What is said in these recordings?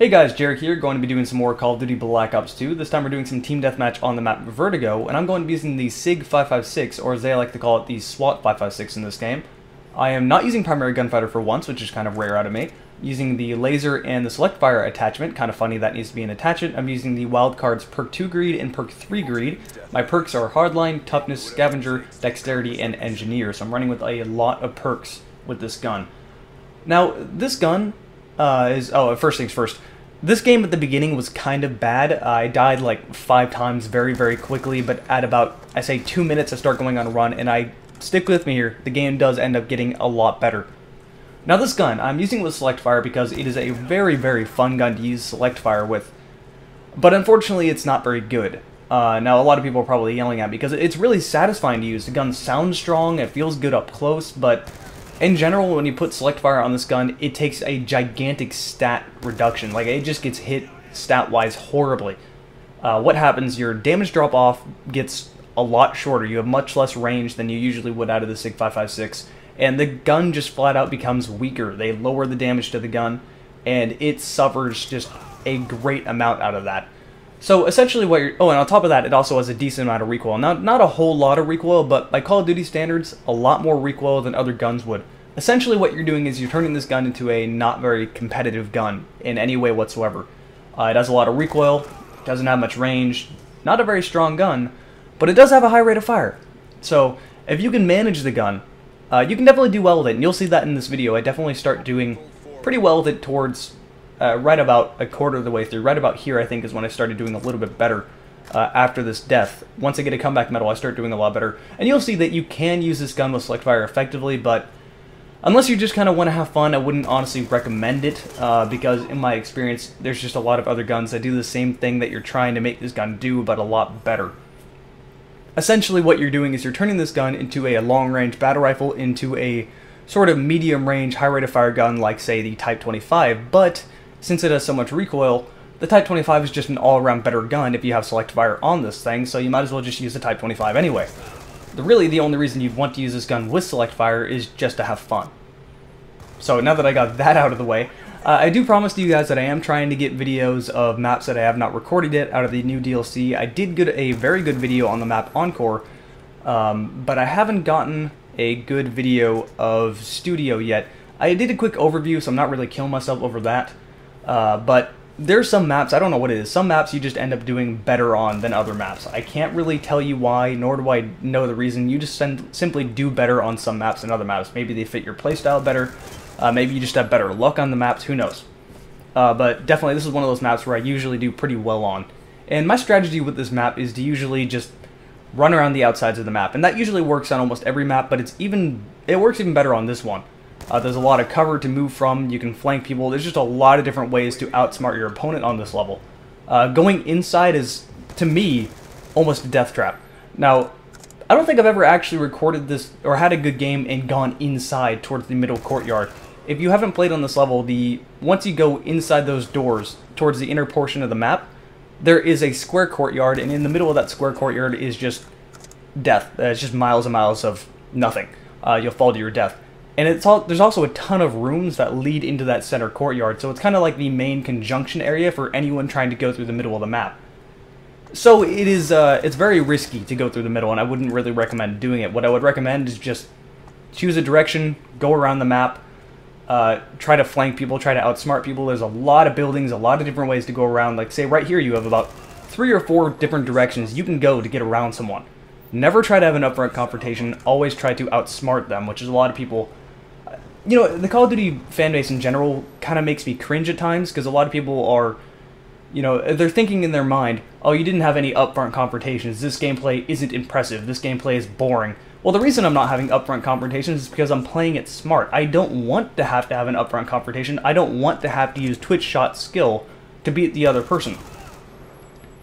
Hey guys, Jarek here, going to be doing some more Call of Duty Black Ops 2. This time we're doing some team deathmatch on the map Vertigo, and I'm going to be using the SIG 556, or as they like to call it, the Swat 556 in this game. I am not using primary gunfighter for once, which is kind of rare out of me. Using the laser and the select fire attachment, kind of funny that needs to be an attachment. I'm using the wildcards perk 2 greed and perk 3 greed. My perks are hardline, toughness, scavenger, dexterity, and engineer, so I'm running with a lot of perks with this gun. Now, this gun first things first. This game at the beginning was kind of bad. I died like 5 times very, very quickly, but at about, I say 2 minutes I start going on a run, and stick with me here, the game does end up getting a lot better. Now this gun, I'm using with select fire because it is a very, very fun gun to use select fire with, but unfortunately it's not very good. Now a lot of people are probably yelling at me because it's really satisfying to use. The gun sounds strong, it feels good up close, but in general, when you put select fire on this gun, it takes a gigantic stat reduction. Like, it just gets hit stat-wise horribly. What happens, your damage drop-off gets a lot shorter. You have much less range than you usually would out of the SIG 556, and the gun just flat-out becomes weaker. They lower the damage to the gun, and it suffers just a great amount out of that. So essentially what you're... Oh, and on top of that, it also has a decent amount of recoil. Not a whole lot of recoil, but by Call of Duty standards, a lot more recoil than other guns would. Essentially what you're doing is you're turning this gun into a not very competitive gun in any way whatsoever. It has a lot of recoil, doesn't have much range, not a very strong gun, but it does have a high rate of fire. So if you can manage the gun, you can definitely do well with it, and you'll see that in this video. I definitely start doing pretty well with it towards... right about a quarter of the way through. Right about here, I think, is when I started doing a little bit better after this death. Once I get a comeback medal, I start doing a lot better. And you'll see that you can use this gun with select fire effectively, but unless you just kind of want to have fun, I wouldn't honestly recommend it, because in my experience, there's just a lot of other guns that do the same thing that you're trying to make this gun do, but a lot better. Essentially, what you're doing is you're turning this gun into a long-range battle rifle, into a sort of medium-range, high rate of fire gun like, say, the Type 25, but since it has so much recoil, the Type 25 is just an all-around better gun if you have select fire on this thing, so you might as well just use the Type 25 anyway. Really, the only reason you'd want to use this gun with select fire is just to have fun. So now that I got that out of the way, I do promise to you guys that I am trying to get videos of maps that I have not recorded yet out of the new DLC. I did get a very good video on the map Encore, but I haven't gotten a good video of Studio yet. I did a quick overview, so I'm not really killing myself over that. But there's some maps, I don't know what it is, some maps you just end up doing better on than other maps. I can't really tell you why, nor do I know the reason. You just simply do better on some maps than other maps. Maybe they fit your playstyle better, maybe you just have better luck on the maps, who knows. But definitely this is one of those maps where I usually do pretty well on. And my strategy with this map is to usually just run around the outsides of the map. And that usually works on almost every map, but it works even better on this one. There's a lot of cover to move from, you can flank people, there's just a lot of different ways to outsmart your opponent on this level. Going inside is, to me, almost a death trap. Now, I don't think I've ever actually recorded this, or had a good game and gone inside towards the middle courtyard. If you haven't played on this level, once you go inside those doors, towards the inner portion of the map, there is a square courtyard, and in the middle of that square courtyard is just death. It's just miles and miles of nothing. You'll fall to your death. And there's also a ton of rooms that lead into that center courtyard, so it's kind of like the main conjunction area for anyone trying to go through the middle of the map. So it's very risky to go through the middle, and I wouldn't really recommend doing it. What I would recommend is just choose a direction, go around the map, try to flank people, try to outsmart people. There's a lot of buildings, a lot of different ways to go around. Like, say, right here you have about 3 or 4 different directions you can go to get around someone. Never try to have an upfront confrontation, always try to outsmart them, which is a lot of people... You know, the Call of Duty fanbase in general kind of makes me cringe at times, because a lot of people are, you know, they're thinking in their mind, oh, you didn't have any upfront confrontations, this gameplay isn't impressive, this gameplay is boring. Well, the reason I'm not having upfront confrontations is because I'm playing it smart. I don't want to have an upfront confrontation, I don't want to have to use twitch shot skill to beat the other person.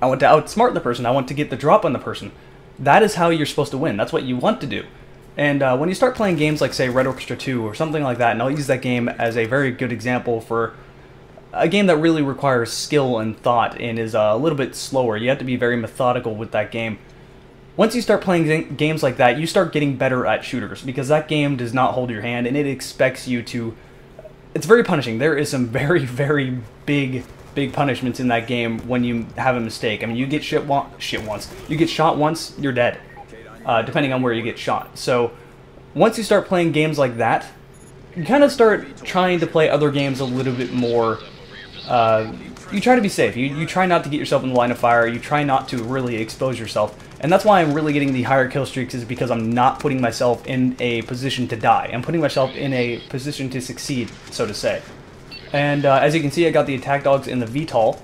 I want to outsmart the person, I want to get the drop on the person. That is how you're supposed to win, that's what you want to do. And when you start playing games like, say, Red Orchestra 2 or something like that, and I'll use that game as a very good example for a game that really requires skill and thought and is a little bit slower. You have to be very methodical with that game. Once you start playing games like that, you start getting better at shooters, because that game does not hold your hand, and it expects you to... It's very punishing. There is some very, very big big punishments in that game when you have a mistake. I mean, you get you get shot once, you're dead, depending on where you get shot. So once you start playing games like that, you kind of start trying to play other games a little bit more. You try to be safe. You try not to get yourself in the line of fire. You try not to really expose yourself. And that's why I'm really getting the higher kill streaks, is because I'm not putting myself in a position to die. I'm putting myself in a position to succeed, so to say. And as you can see, I got the attack dogs in the VTOL.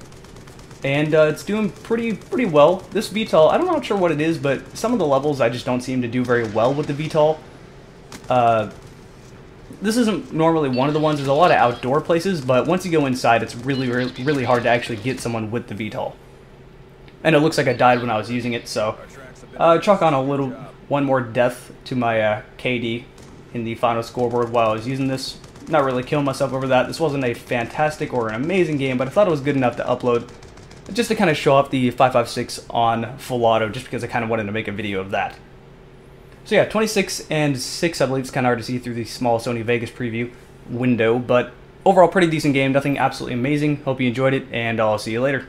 And it's doing pretty well. This VTOL, I'm not sure what it is, but some of the levels I just don't seem to do very well with the VTOL. This isn't normally one of the ones. There's a lot of outdoor places, but once you go inside, it's really hard to actually get someone with the VTOL. And it looks like I died when I was using it, so chalk on one more death to my KD in the final scoreboard while I was using this. Not really killing myself over that. This wasn't a fantastic or an amazing game, but I thought it was good enough to upload just to kind of show off the 556 on full auto, just because I kind of wanted to make a video of that. So yeah, 26 and 6, I believe it's kind of hard to see through the small Sony Vegas preview window, but overall pretty decent game, nothing absolutely amazing. Hope you enjoyed it, and I'll see you later.